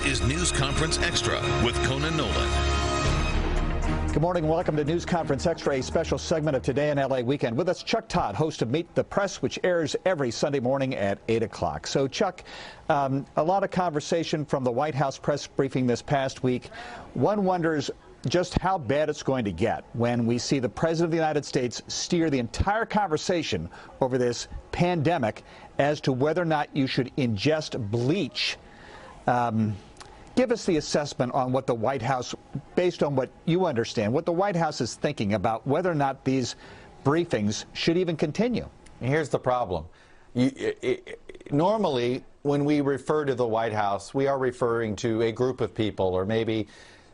is News Conference Extra with Conan Nolan. Good morning and welcome to News Conference Extra, a special segment of Today in LA Weekend. With us, Chuck Todd, host of Meet the Press, which airs every Sunday morning at 8 o'clock. So, Chuck, a lot of conversation from the White House press briefing this past week. One wonders just how bad it's going to get when we see the President of the United States steer the entire conversation over this pandemic as to whether or not you should ingest bleach. Give us the assessment on what the White House, based on what you understand, what the White House is thinking about whether or not these briefings should even continue. Here's the problem. Normally, when we refer to the White House, we are referring to a group of people or maybe,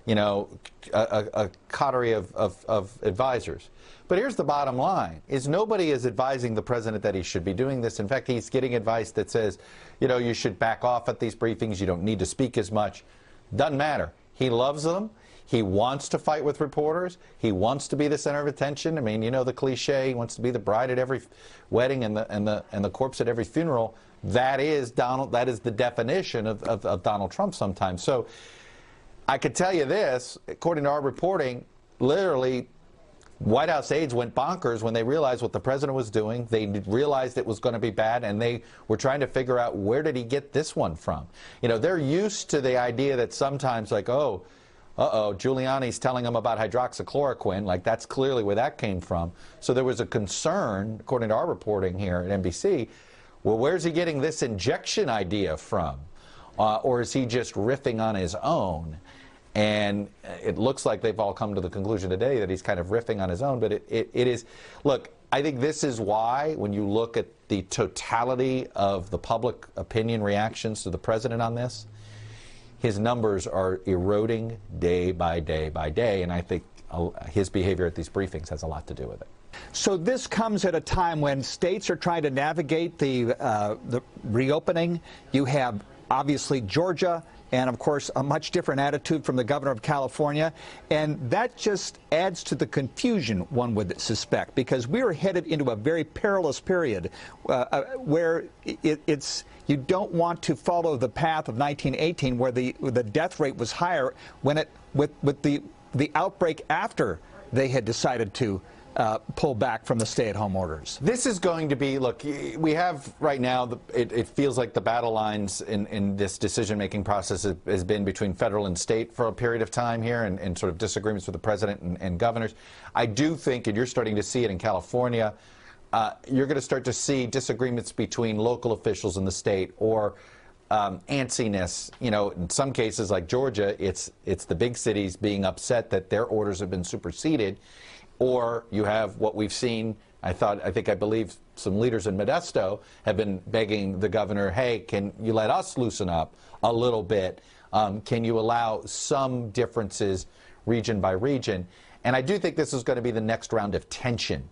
you know, a coterie of advisors. But here's the bottom line, is nobody is advising the president that he should be doing this. In fact, he's getting advice that says, you know, you should back off at these briefings. You don't need to speak as much. Doesn't matter. He loves them. He wants to fight with reporters. He wants to be the center of attention. I mean, you know the cliche, he wants to be the bride at every wedding and the corpse at every funeral. That is Donald. That is the definition of Donald Trump sometimes. So I could tell you this, according to our reporting, literally White House aides went bonkers when they realized what the president was doing. They realized it was going to be bad, and they were trying to figure out, where did he get this one from? You know, they're used to the idea that sometimes, like, oh, Giuliani's telling them about hydroxychloroquine, like that's clearly where that came from. So there was a concern, according to our reporting here at NBC, well, where's he getting this injection idea from? Or is he just riffing on his own? And it looks like they've all come to the conclusion today that he's kind of riffing on his own. But it is, look, I think this is why, when you look at the totality of the public opinion reactions to the president on this, his numbers are eroding day by day by day. And I think his behavior at these briefings has a lot to do with it. So this comes at a time when states are trying to navigate the reopening. You have, obviously, Georgia, and of course a much different attitude from the governor of California, and that just adds to the confusion, one would suspect, because we are headed into a very perilous period where you don't want to follow the path of 1918, where the death rate was higher when with the outbreak after they had decided to pull back from the stay-at-home orders. This is going to be, look, we have right now, it feels like the battle lines in this decision-making process has been between federal and state for a period of time here, and sort of disagreements with the president and governors. I do think, and you're starting to see it in California, you're going to start to see disagreements between local officials in the state, or antsiness. You know, in some cases like Georgia, it's the big cities being upset that their orders have been superseded. Or you have what we've seen, I believe some leaders in Modesto have been begging the governor, hey, can you let us loosen up a little bit? Can you allow some differences region by region? And I do think this is going to be the next round of tension,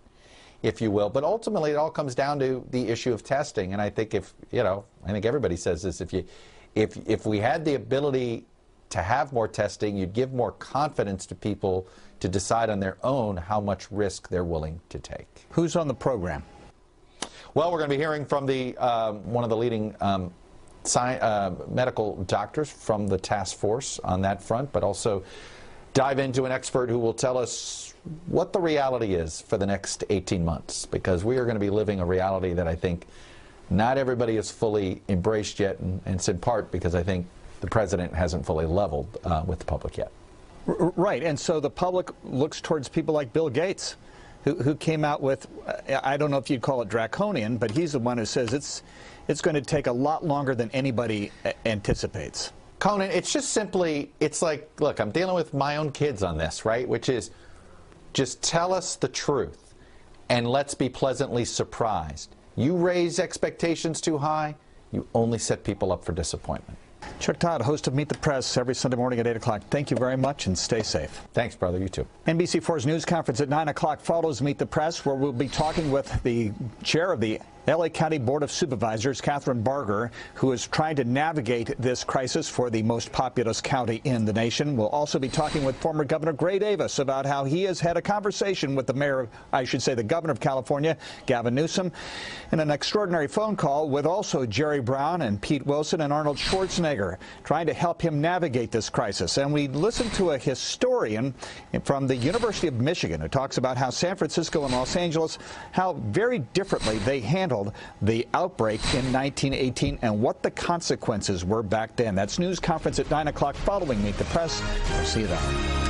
if you will. But ultimately, it all comes down to the issue of testing. And I think I think everybody says this, if we had the ability to have more testing, you'd give more confidence to people to decide on their own how much risk they're willing to take. Who's on the program? Well, we're going to be hearing from one of the leading medical doctors from the task force on that front, but also dive into an expert who will tell us what the reality is for the next 18 months, because we are going to be living a reality that I think not everybody has fully embraced yet, and it's in part because I think the president hasn't fully leveled with the public yet. Right, and so the public looks towards people like Bill Gates, who came out with, I don't know if you'd call it draconian, but he's the one who says it's going to take a lot longer than anybody anticipates. Conan, it's just simply, it's like, look, I'm dealing with my own kids on this, right, which is just tell us the truth and let's be pleasantly surprised. You raise expectations too high, you only set people up for disappointment. Chuck Todd, host of Meet the Press, every Sunday morning at 8 o'clock. Thank you very much, and stay safe. Thanks, brother. You too. NBC4's news conference at 9 o'clock follows Meet the Press, where we'll be talking with the chair of the LA County Board of Supervisors Catherine Barger, who is trying to navigate this crisis for the most populous county in the nation. We'll also be talking with former Governor Gray Davis about how he has had a conversation with the mayor, the governor of California, Gavin Newsom, in an extraordinary phone call with also Jerry Brown and Pete Wilson and Arnold Schwarzenegger, trying to help him navigate this crisis. And we listened to a historian from the University of Michigan who talks about how San Francisco and Los Angeles, how very differently they handled the outbreak in 1918 and what the consequences were back then. That's News Conference at 9 o'clock following Meet the Press. We'll see you then.